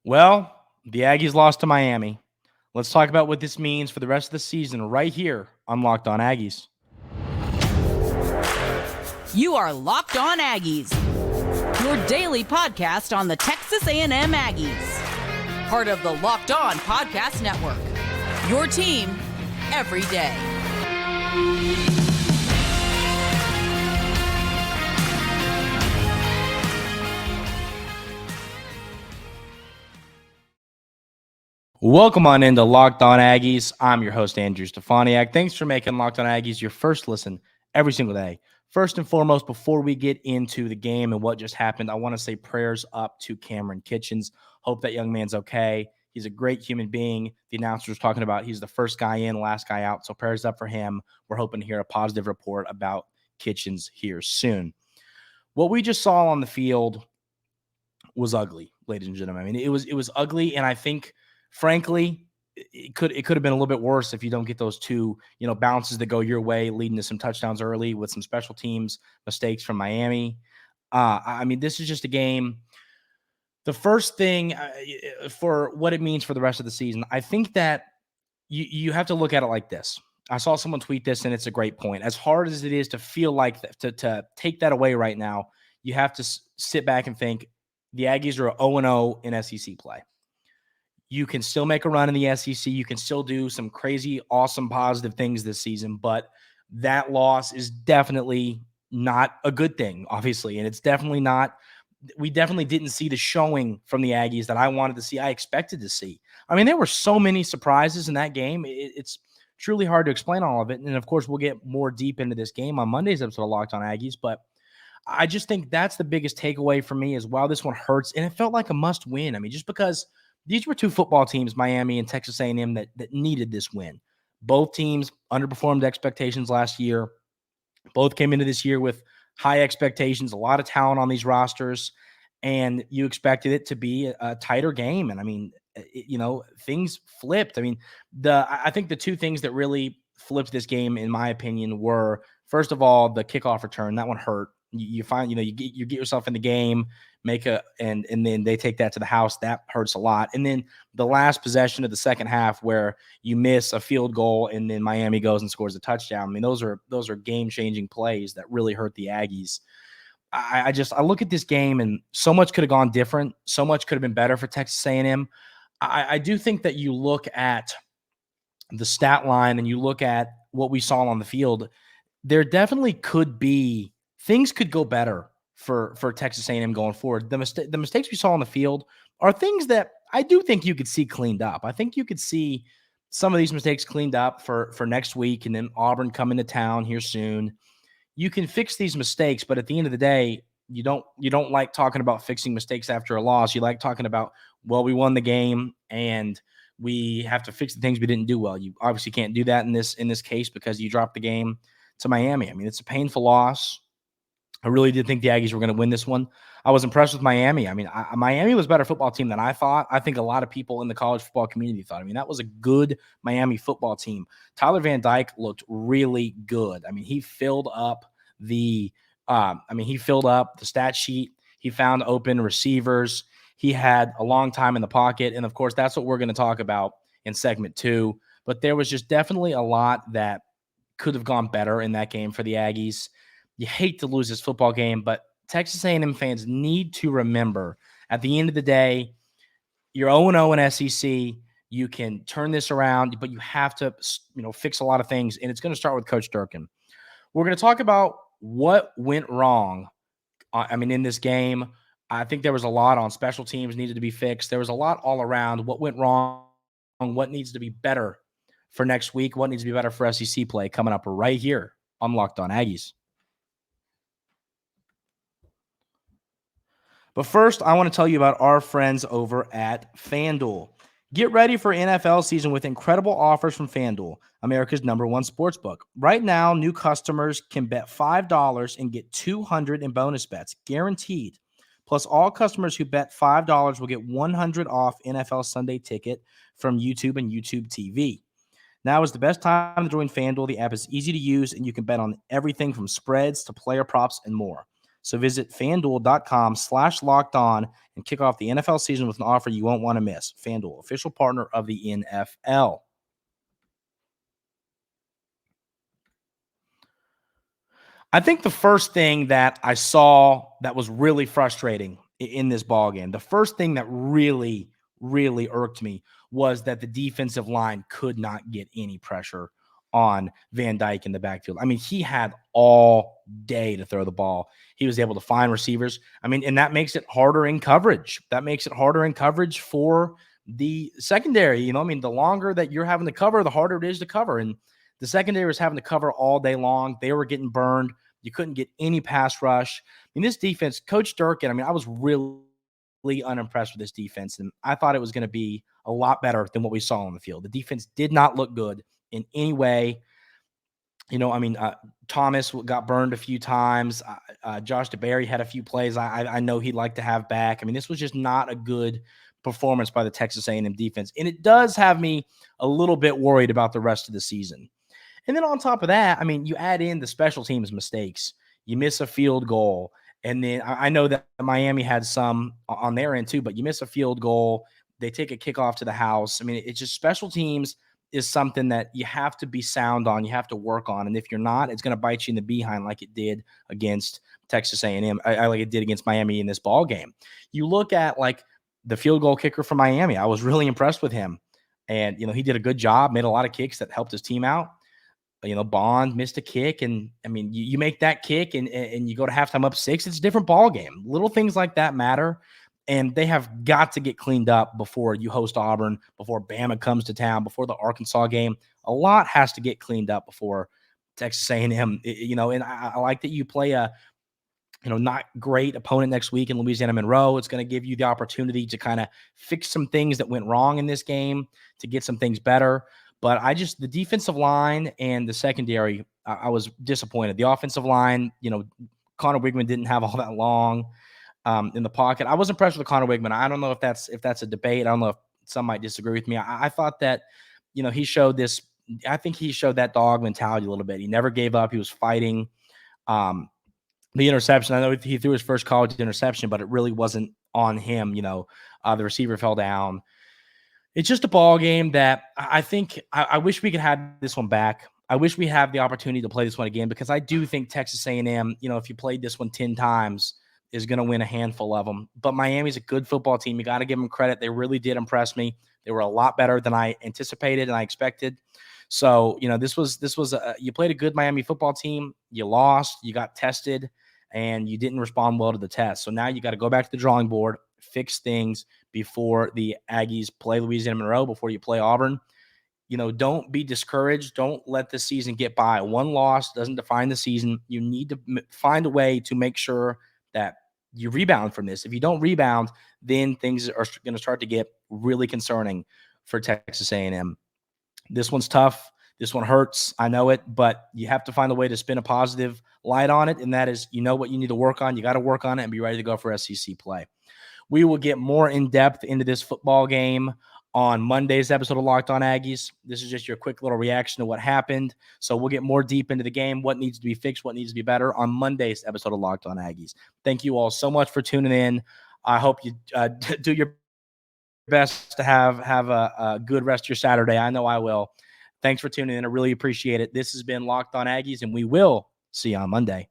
Well, the Aggies lost to Miami. Let's talk about what this means for the rest of the season right here on Locked On Aggies. You are Locked On Aggies, your daily podcast on the Texas A&M Aggies. Part of the Locked On Podcast Network, your team every day. Welcome on into Locked On Aggies. I'm your host, Andrew Stefaniak. Thanks for making Locked On Aggies your first listen every single day. First and foremost, before we get into the game and what just happened, I want to say prayers up to Cameron Kitchens. Hope that young man's okay. He's a great human being. The announcer was talking about he's the first guy in, last guy out. So prayers up for him. We're hoping to hear a positive report about Kitchens here soon. What we just saw on the field was ugly, ladies and gentlemen. I mean, it was ugly, and I think, frankly, it could have been a little bit worse if you don't get those two, bounces that go your way, leading to some touchdowns early with some special teams mistakes from Miami. I mean, this is just a game. The first thing for what it means for the rest of the season, I think that you have to look at it like this. I saw someone tweet this, and it's a great point. As hard as it is to feel like to take that away right now, you have to sit back and think the Aggies are 0-0 in SEC play. You can still make a run in the SEC. You can still do some crazy, awesome, positive things this season, but that loss is definitely not a good thing, obviously. And it's definitely not – we definitely didn't see the showing from the Aggies that I wanted to see, I expected to see. I mean, there were so many surprises in that game. It's truly hard to explain all of it. And, of course, we'll get more deep into this game on Monday's episode of Locked On Aggies. But I just think that's the biggest takeaway for me is, wow, this one hurts. And it felt like a must win. I mean, just because – these were two football teams, Miami and Texas A&M, that needed this win. Both teams underperformed expectations last year. Both came into this year with high expectations, a lot of talent on these rosters, and you expected it to be a tighter game. And, I mean, things flipped. I mean, I think the two things that really flipped this game, in my opinion, were, first of all, the kickoff return. That one hurt. You find, you get yourself in the game, and then they take that to the house. That hurts a lot. And then the last possession of the second half where you miss a field goal and then Miami goes and scores a touchdown. I mean, those are game-changing plays that really hurt the Aggies. I look at this game, and so much could have gone different. So much could have been better for Texas A&M. I do think that you look at the stat line and you look at what we saw on the field, there definitely could be things could go better for Texas A&M going forward. The mistakes we saw on the field are things that I do think you could see cleaned up. I think you could see some of these mistakes cleaned up for next week, and then Auburn coming to town here soon. You can fix these mistakes, but at the end of the day, you don't like talking about fixing mistakes after a loss. You like talking about, well, we won the game and we have to fix the things we didn't do well. You obviously can't do that in this case because you dropped the game to Miami. I mean, it's a painful loss. I really did think the Aggies were going to win this one. I was impressed with Miami. I mean, Miami was a better football team than I thought. I think a lot of people in the college football community thought. I mean, that was a good Miami football team. Tyler Van Dyke looked really good. I mean, he filled up the stat sheet. He found open receivers. He had a long time in the pocket. And, of course, that's what we're going to talk about in segment 2. But there was just definitely a lot that could have gone better in that game for the Aggies. You hate to lose this football game, but Texas A&M fans need to remember, at the end of the day, you're 0-0 in SEC. You can turn this around, but you have to, fix a lot of things, and it's going to start with Coach Durkin. We're going to talk about what went wrong. In this game, I think there was a lot on special teams needed to be fixed. There was a lot all around what went wrong, what needs to be better for next week, what needs to be better for SEC play coming up right here on Locked On Aggies. But first, I want to tell you about our friends over at FanDuel. Get ready for NFL season with incredible offers from FanDuel, America's #1 sportsbook. Right now, new customers can bet $5 and get $200 in bonus bets, guaranteed. Plus, all customers who bet $5 will get $100 off NFL Sunday Ticket from YouTube and YouTube TV. Now is the best time to join FanDuel. The app is easy to use, and you can bet on everything from spreads to player props and more. So visit FanDuel.com/lockedon and kick off the NFL season with an offer you won't want to miss. FanDuel, official partner of the NFL. I think the first thing that I saw that was really frustrating in this ball game, the first thing that really, really irked me was that the defensive line could not get any pressure on Van Dyke in the backfield. I mean, he had all day to throw the ball. He was able to find receivers. I mean, and that makes it harder in coverage. That makes it harder in coverage for the secondary. You know, I mean, the longer that you're having to cover, the harder it is to cover. And the secondary was having to cover all day long. They were getting burned. You couldn't get any pass rush. I mean, this defense, Coach Durkin, I mean, I was really unimpressed with this defense, and I thought it was going to be a lot better than what we saw on the field. The defense did not look good in any way. You know, I mean, Thomas got burned a few times. Josh DeBerry had a few plays I know he'd like to have back. I mean, this was just not a good performance by the Texas A&M defense, and it does have me a little bit worried about the rest of the season. And then on top of that, I mean, you add in the special teams mistakes. You miss a field goal. And then I know that Miami had some on their end too, but you miss a field goal. They take a kickoff to the house. I mean, it's just special teams is something that you have to be sound on. You have to work on. And if you're not, it's going to bite you in the behind like it did against Texas A&M, like it did against Miami in this ball game. You look at like the field goal kicker for Miami. I was really impressed with him. And, you know, he did a good job, made a lot of kicks that helped his team out. You know, Bond missed a kick, and I mean, you make that kick and you go to halftime up 6, it's a different ball game. Little things like that matter, and they have got to get cleaned up before you host Auburn, before Bama comes to town, before the Arkansas game. A lot has to get cleaned up before Texas A&M, you know, and I like that you play a, you know, not great opponent next week in Louisiana Monroe. It's going to give you the opportunity to kind of fix some things that went wrong in this game, to get some things better. But the defensive line and the secondary, I was disappointed. The offensive line, you know, Connor Wigman didn't have all that long in the pocket. I was impressed with Connor Wigman. I don't know if that's a debate. I don't know if some might disagree with me. I thought that, you know, he showed that dog mentality a little bit. He never gave up. He was fighting. The interception, I know he threw his first college interception, but it really wasn't on him. You know, the receiver fell down. It's just a ball game that I think I wish we could have this one back. I wish we have the opportunity to play this one again, because I do think Texas A&M, you know, if you played this one 10 times, is going to win a handful of them. But Miami's a good football team. You got to give them credit. They really did impress me. They were a lot better than I anticipated and I expected. So, you know, you played a good Miami football team. You lost, you got tested, and you didn't respond well to the test. So now you got to go back to the drawing board, fix things before the Aggies play Louisiana Monroe, before you play Auburn. You know, don't be discouraged. Don't let the season get by. One loss doesn't define the season. You need to find a way to make sure that you rebound from this. If you don't rebound, then things are going to start to get really concerning for Texas A&M. This one's tough. This one hurts. I know it, but you have to find a way to spin a positive light on it, and that is, you know what you need to work on. You got to work on it and be ready to go for SEC play. We will get more in-depth into this football game on Monday's episode of Locked On Aggies. This is just your quick little reaction to what happened. So we'll get more deep into the game, what needs to be fixed, what needs to be better on Monday's episode of Locked On Aggies. Thank you all so much for tuning in. I hope you do your best to have a good rest of your Saturday. I know I will. Thanks for tuning in. I really appreciate it. This has been Locked On Aggies, and we will see you on Monday.